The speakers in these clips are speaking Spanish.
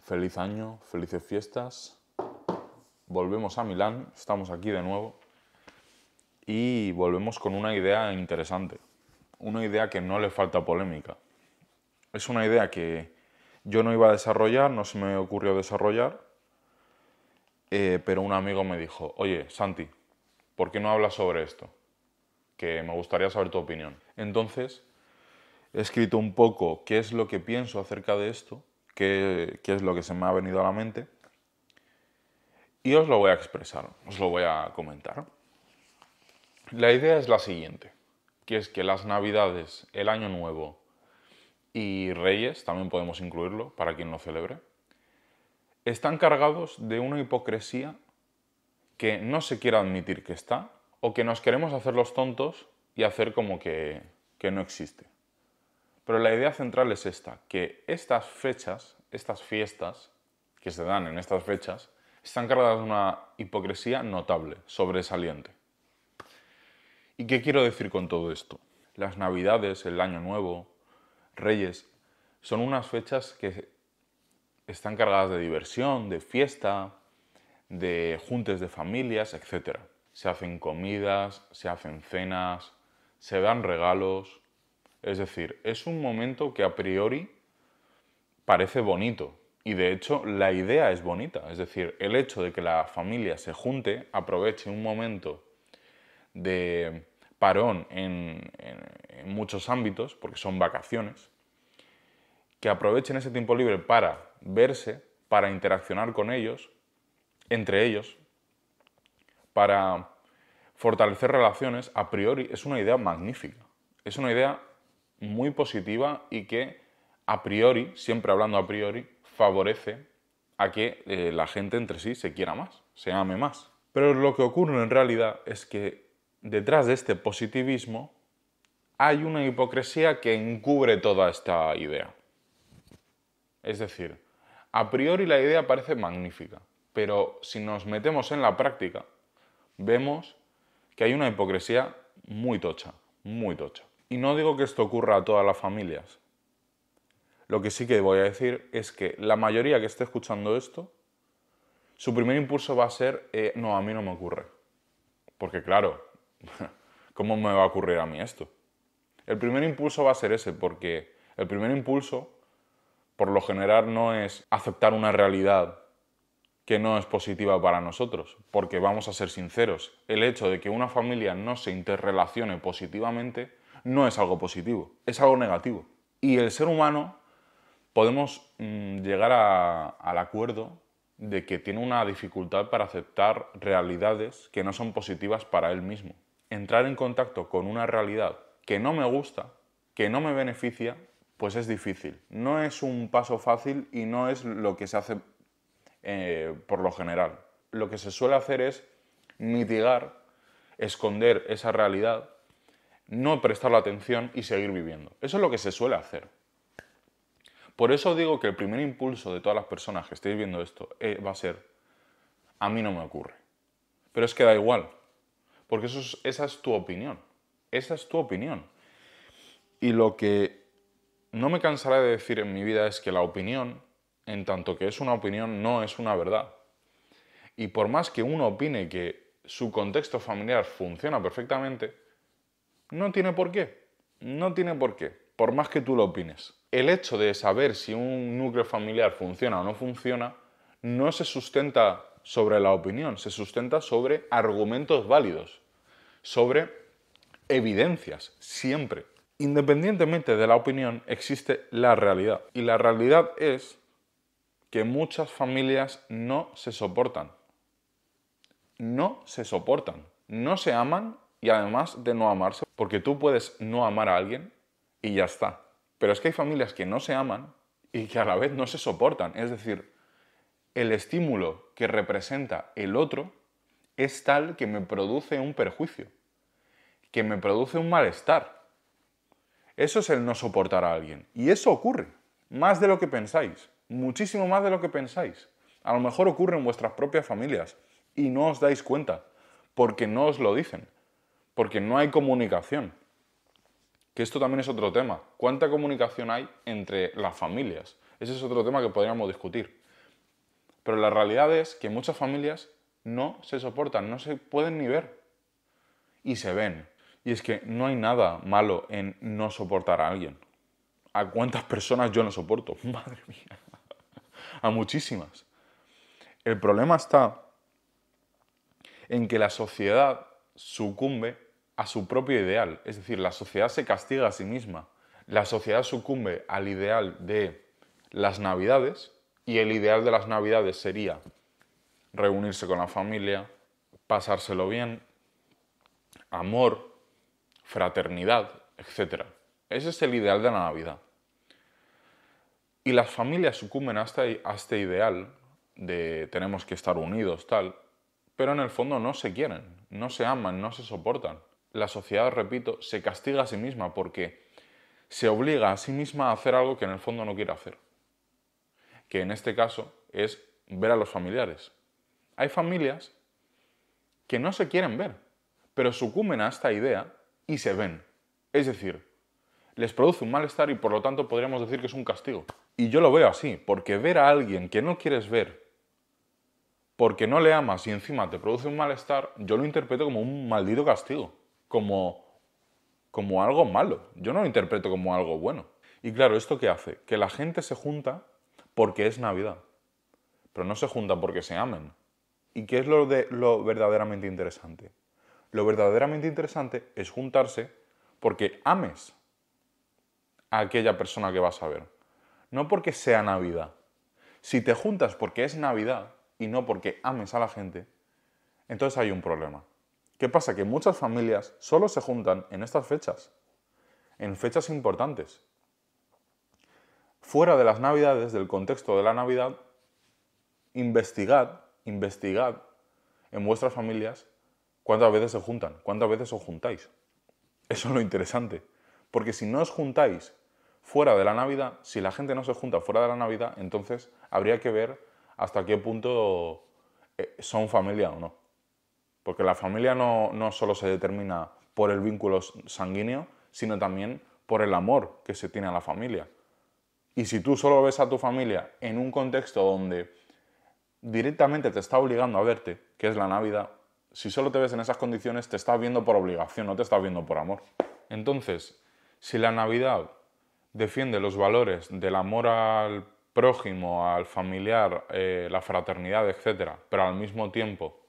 Feliz año, felices fiestas. Volvemos a Milán, estamos aquí de nuevo y volvemos con una idea interesante. Una idea que no le falta polémica. Es una idea que yo no iba a desarrollar, no se me ocurrió desarrollar, pero un amigo me dijo, oye, Santi, ¿por qué no hablas sobre esto? Que me gustaría saber tu opinión. Entonces, he escrito un poco qué es lo que pienso acerca de esto, qué es lo que se me ha venido a la mente, y os lo voy a expresar, os lo voy a comentar. La idea es la siguiente, que es que las Navidades, el Año Nuevo y Reyes, también podemos incluirlo para quien lo celebre, están cargados de una hipocresía que no se quiere admitir que está, o que nos queremos hacer los tontos y hacer como que no existe. Pero la idea central es esta, que estas fechas, estas fiestas que se dan en estas fechas, están cargadas de una hipocresía notable, sobresaliente. ¿Y qué quiero decir con todo esto? Las Navidades, el Año Nuevo, Reyes, son unas fechas que están cargadas de diversión, de fiesta, de juntes de familias, etc. Se hacen comidas, se hacen cenas, se dan regalos. Es decir, es un momento que a priori parece bonito. Y de hecho la idea es bonita. Es decir, el hecho de que la familia se junte, aproveche un momento de parón en muchos ámbitos, porque son vacaciones, que aprovechen ese tiempo libre para verse, para interaccionar con ellos, entre ellos, para fortalecer relaciones, a priori es una idea magnífica. Es una idea muy positiva y que a priori, siempre hablando a priori, favorece a que la gente entre sí se quiera más, se ame más. Pero lo que ocurre en realidad es que detrás de este positivismo hay una hipocresía que encubre toda esta idea. Es decir, a priori la idea parece magnífica, pero si nos metemos en la práctica, vemos que hay una hipocresía muy tocha, muy tocha. Y no digo que esto ocurra a todas las familias. Lo que sí que voy a decir es que la mayoría que esté escuchando esto, su primer impulso va a ser, no, a mí no me ocurre. Porque claro, ¿cómo me va a ocurrir a mí esto? El primer impulso va a ser ese, porque el primer impulso, por lo general, no es aceptar una realidad que no es positiva para nosotros, porque vamos a ser sinceros, el hecho de que una familia no se interrelacione positivamente no es algo positivo, es algo negativo. Y el ser humano podemos llegar al acuerdo de que tiene una dificultad para aceptar realidades que no son positivas para él mismo. Entrar en contacto con una realidad que no me gusta, que no me beneficia, pues es difícil. No es un paso fácil y no es lo que se hace por lo general. Lo que se suele hacer es mitigar, esconder esa realidad, no prestarle atención y seguir viviendo. Eso es lo que se suele hacer. Por eso digo que el primer impulso de todas las personas que estéis viendo esto va a ser, a mí no me ocurre. Pero es que da igual, porque esa es tu opinión. Esa es tu opinión. Y lo que no me cansaré de decir en mi vida es que la opinión, en tanto que es una opinión, no es una verdad. Y por más que uno opine que su contexto familiar funciona perfectamente, no tiene por qué. No tiene por qué, por más que tú lo opines. El hecho de saber si un núcleo familiar funciona o no funciona no se sustenta sobre la opinión, se sustenta sobre argumentos válidos, sobre evidencias, siempre. Independientemente de la opinión, existe la realidad. Y la realidad es que muchas familias no se soportan. No se soportan. No se aman y además de no amarse, porque tú puedes no amar a alguien y ya está. Pero es que hay familias que no se aman y que a la vez no se soportan. Es decir, el estímulo que representa el otro es tal que me produce un perjuicio, que me produce un malestar. Eso es el no soportar a alguien. Y eso ocurre, más de lo que pensáis, muchísimo más de lo que pensáis. A lo mejor ocurre en vuestras propias familias y no os dais cuenta, porque no os lo dicen, porque no hay comunicación. Que esto también es otro tema. ¿Cuánta comunicación hay entre las familias? Ese es otro tema que podríamos discutir. Pero la realidad es que muchas familias no se soportan, no se pueden ni ver. Y se ven. Y es que no hay nada malo en no soportar a alguien. ¿A cuántas personas yo no soporto? Madre mía. A muchísimas. El problema está en que la sociedad sucumbe a su propio ideal. Es decir, la sociedad se castiga a sí misma. La sociedad sucumbe al ideal de las Navidades y el ideal de las Navidades sería reunirse con la familia, pasárselo bien, amor, fraternidad, etc. Ese es el ideal de la Navidad. Y las familias sucumben a este ideal de tenemos que estar unidos, tal, pero en el fondo no se quieren, no se aman, no se soportan. La sociedad, repito, se castiga a sí misma porque se obliga a sí misma a hacer algo que en el fondo no quiere hacer. Que en este caso es ver a los familiares. Hay familias que no se quieren ver, pero sucumben a esta idea y se ven. Es decir, les produce un malestar y por lo tanto podríamos decir que es un castigo. Y yo lo veo así, porque ver a alguien que no quieres ver, porque no le amas y encima te produce un malestar, yo lo interpreto como un maldito castigo, como algo malo. Yo no lo interpreto como algo bueno. Y claro, ¿esto qué hace? Que la gente se junta porque es Navidad, pero no se junta porque se amen. ¿Y qué es lo verdaderamente interesante? Lo verdaderamente interesante es juntarse porque ames a aquella persona que vas a ver, no porque sea Navidad. Si te juntas porque es Navidad y no porque ames a la gente, entonces hay un problema. ¿Qué pasa? Que muchas familias solo se juntan en estas fechas, en fechas importantes. Fuera de las Navidades, del contexto de la Navidad, investigad en vuestras familias cuántas veces se juntan, cuántas veces os juntáis. Eso es lo interesante. Porque si no os juntáis fuera de la Navidad, si la gente no se junta fuera de la Navidad, entonces habría que ver hasta qué punto son familia o no. Porque la familia no solo se determina por el vínculo sanguíneo, sino también por el amor que se tiene a la familia. Y si tú solo ves a tu familia en un contexto donde directamente te está obligando a verte, que es la Navidad, si solo te ves en esas condiciones, te estás viendo por obligación, no te estás viendo por amor. Entonces, si la Navidad defiende los valores del amor al prójimo, al familiar, la fraternidad, etc., pero al mismo tiempo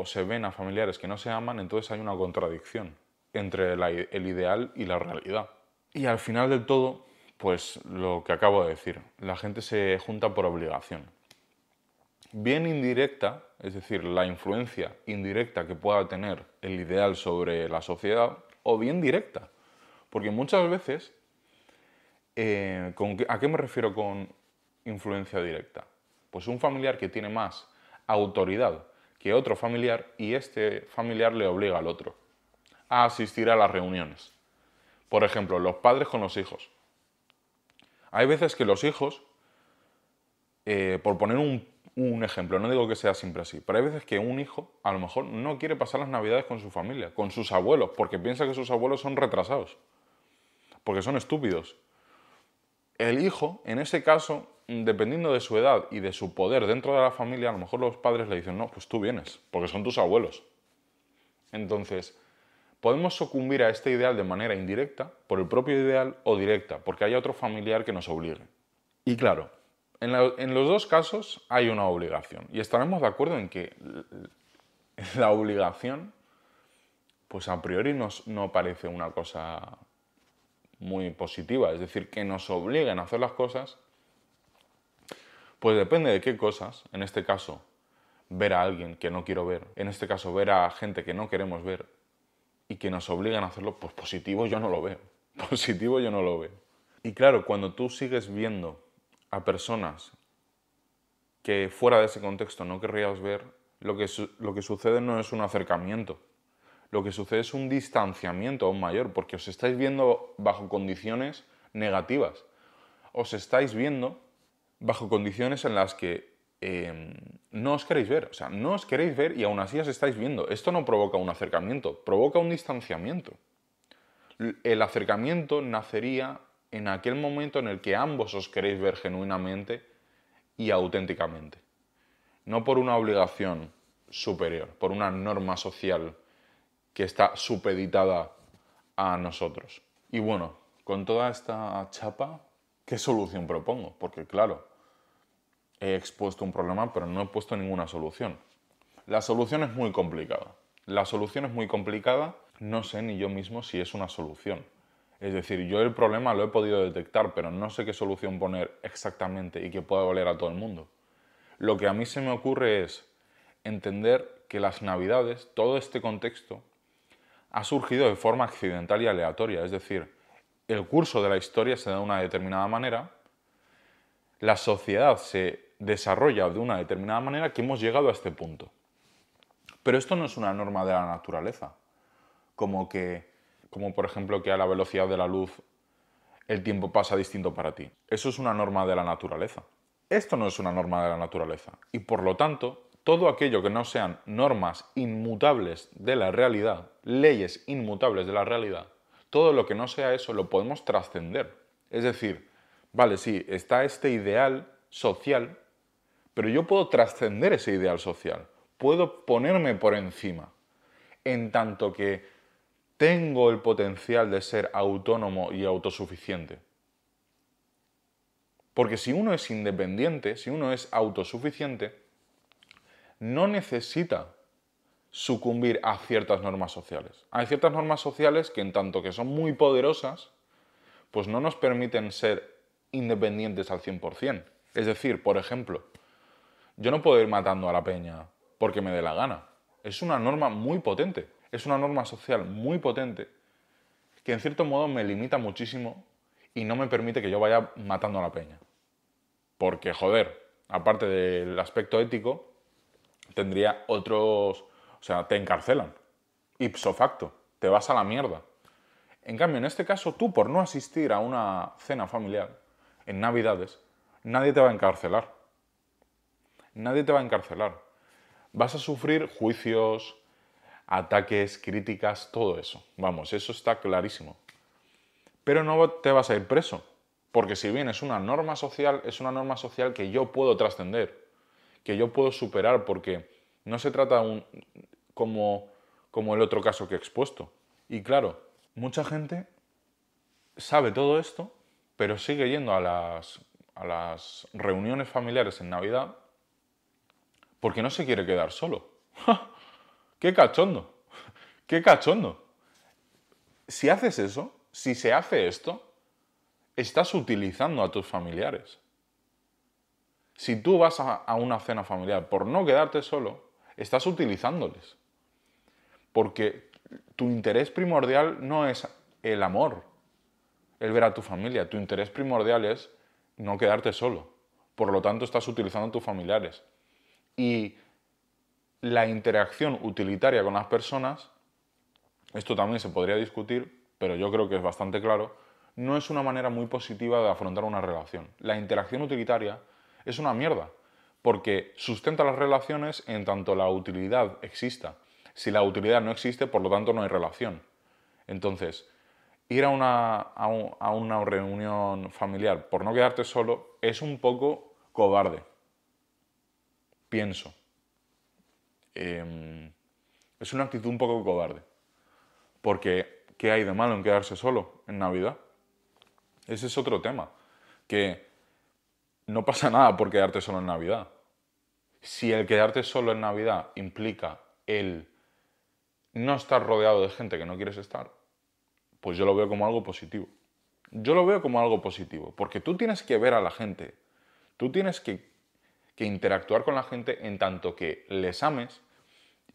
se ven a familiares que no se aman, entonces hay una contradicción entre el ideal y la realidad. Y al final del todo, pues lo que acabo de decir, la gente se junta por obligación. Bien indirecta, es decir, la influencia indirecta que pueda tener el ideal sobre la sociedad, o bien directa. Porque muchas veces, ¿a qué me refiero con influencia directa? Pues un familiar que tiene más autoridad que otro familiar y este familiar le obliga al otro a asistir a las reuniones. Por ejemplo, los padres con los hijos. Hay veces que los hijos, por poner un ejemplo, no digo que sea siempre así, pero hay veces que un hijo a lo mejor no quiere pasar las Navidades con su familia, con sus abuelos, porque piensa que sus abuelos son retrasados, porque son estúpidos. El hijo, en ese caso, dependiendo de su edad y de su poder dentro de la familia, a lo mejor los padres le dicen, no, pues tú vienes, porque son tus abuelos. Entonces, podemos sucumbir a este ideal de manera indirecta, por el propio ideal, o directa, porque haya otro familiar que nos obligue. Y claro, en los dos casos hay una obligación. Y estaremos de acuerdo en que la obligación, pues a priori no parece una cosa muy positiva. Es decir, que nos obliguen a hacer las cosas, pues depende de qué cosas. En este caso, ver a alguien que no quiero ver. En este caso, ver a gente que no queremos ver y que nos obligan a hacerlo, pues positivo yo no lo veo. Positivo yo no lo veo. Y claro, cuando tú sigues viendo a personas que fuera de ese contexto no querrías ver, lo que sucede no es un acercamiento. Lo que sucede es un distanciamiento aún mayor, porque os estáis viendo bajo condiciones negativas. Os estáis viendo bajo condiciones en las que no os queréis ver. O sea, no os queréis ver y aún así os estáis viendo. Esto no provoca un acercamiento, provoca un distanciamiento. El acercamiento nacería en aquel momento en el que ambos os queréis ver genuinamente y auténticamente. No por una obligación superior, por una norma social que está supeditada a nosotros. Y bueno, con toda esta chapa, ¿qué solución propongo? Porque claro, he expuesto un problema, pero no he puesto ninguna solución. La solución es muy complicada. La solución es muy complicada, no sé ni yo mismo si es una solución. Es decir, yo el problema lo he podido detectar, pero no sé qué solución poner exactamente y que pueda valer a todo el mundo. Lo que a mí se me ocurre es entender que las Navidades, todo este contexto, ha surgido de forma accidental y aleatoria. Es decir, el curso de la historia se da de una determinada manera, la sociedad se desarrolla de una determinada manera que hemos llegado a este punto. Pero esto no es una norma de la naturaleza, como por ejemplo que a la velocidad de la luz el tiempo pasa distinto para ti. Eso es una norma de la naturaleza. Esto no es una norma de la naturaleza y por lo tanto todo aquello que no sean normas inmutables de la realidad, leyes inmutables de la realidad, todo lo que no sea eso lo podemos trascender. Es decir, vale, sí, está este ideal social, pero yo puedo trascender ese ideal social, puedo ponerme por encima, en tanto que tengo el potencial de ser autónomo y autosuficiente. Porque si uno es independiente, si uno es autosuficiente, no necesita sucumbir a ciertas normas sociales. Hay ciertas normas sociales que en tanto que son muy poderosas, pues no nos permiten ser independientes al 100%. Es decir, por ejemplo, yo no puedo ir matando a la peña porque me dé la gana. Es una norma muy potente, es una norma social muy potente que en cierto modo me limita muchísimo y no me permite que yo vaya matando a la peña. Porque, joder, aparte del aspecto ético, tendría otros... O sea, te encarcelan. Ipso facto. Te vas a la mierda. En cambio, en este caso, tú por no asistir a una cena familiar en Navidades, nadie te va a encarcelar. Nadie te va a encarcelar. Vas a sufrir juicios, ataques, críticas, todo eso. Vamos, eso está clarísimo. Pero no te vas a ir preso. Porque si bien es una norma social que yo puedo trascender, que yo puedo superar, porque no se trata como el otro caso que he expuesto. Y claro, mucha gente sabe todo esto, pero sigue yendo a las reuniones familiares en Navidad porque no se quiere quedar solo. ¡Qué cachondo! ¡Qué cachondo! Si haces eso, si se hace esto, estás utilizando a tus familiares. Si tú vas a una cena familiar por no quedarte solo, estás utilizándoles. Porque tu interés primordial no es el amor, el ver a tu familia. Tu interés primordial es no quedarte solo. Por lo tanto, estás utilizando a tus familiares. Y la interacción utilitaria con las personas, esto también se podría discutir, pero yo creo que es bastante claro, no es una manera muy positiva de afrontar una relación. La interacción utilitaria es una mierda, porque sustenta las relaciones en tanto la utilidad exista. Si la utilidad no existe, por lo tanto no hay relación. Entonces, ir a una reunión familiar por no quedarte solo es un poco cobarde. Pienso. Es una actitud un poco cobarde. Porque, ¿qué hay de malo en quedarse solo en Navidad? Ese es otro tema. Que no pasa nada por quedarte solo en Navidad. Si el quedarte solo en Navidad implica el no estar rodeado de gente que no quieres estar, pues yo lo veo como algo positivo. Yo lo veo como algo positivo, porque tú tienes que ver a la gente, tú tienes que interactuar con la gente en tanto que les ames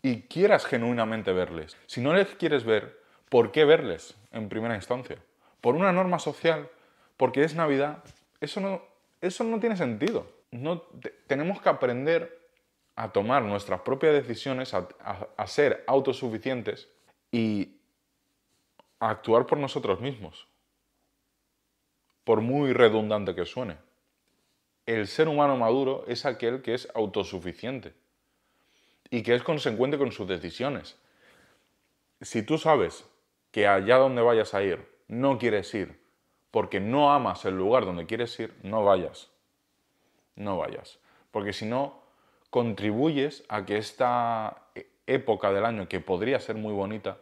y quieras genuinamente verles. Si no les quieres ver, ¿por qué verles en primera instancia? Por una norma social, porque es Navidad, eso no tiene sentido. Tenemos que aprender a tomar nuestras propias decisiones, a ser autosuficientes y a actuar por nosotros mismos. Por muy redundante que suene. El ser humano maduro es aquel que es autosuficiente y que es consecuente con sus decisiones. Si tú sabes que allá donde vayas a ir no quieres ir porque no amas el lugar donde quieres ir, no vayas. no vayas. Porque si no, contribuyes a que esta época del año, que podría ser muy bonita,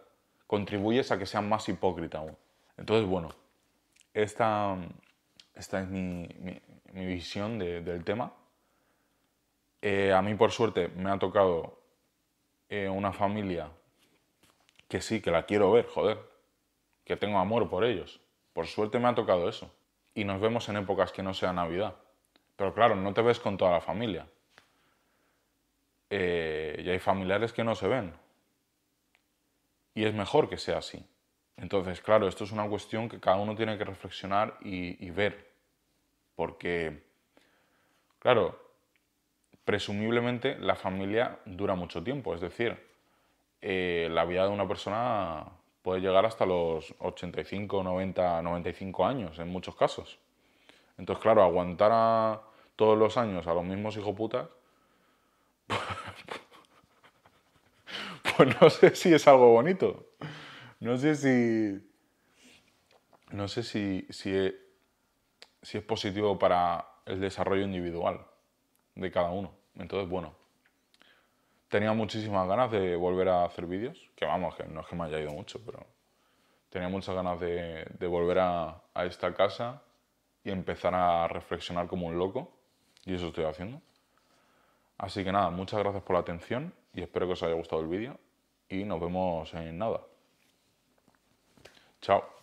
contribuyes a que sea más hipócrita aún. Entonces, bueno, esta es mi visión del tema. A mí, por suerte, me ha tocado una familia que sí, que la quiero ver, joder, que tengo amor por ellos. Por suerte me ha tocado eso. Y nos vemos en épocas que no sea Navidad. Pero claro, no te ves con toda la familia. Y hay familiares que no se ven. Y es mejor que sea así. Entonces, claro, esto es una cuestión que cada uno tiene que reflexionar y ver. Porque, claro, presumiblemente la familia dura mucho tiempo. Es decir, la vida de una persona puede llegar hasta los 85, 90, 95 años en muchos casos. Entonces, claro, aguantar todos los años a los mismos hijoputas, pues no sé si es algo bonito. No sé si. No sé si es positivo para el desarrollo individual de cada uno. Entonces, bueno, tenía muchísimas ganas de volver a hacer vídeos, que vamos, que no es que me haya ido mucho, pero tenía muchas ganas de volver a esta casa y empezar a reflexionar como un loco, y eso estoy haciendo. Así que nada, muchas gracias por la atención y espero que os haya gustado el vídeo y nos vemos en nada. Chao.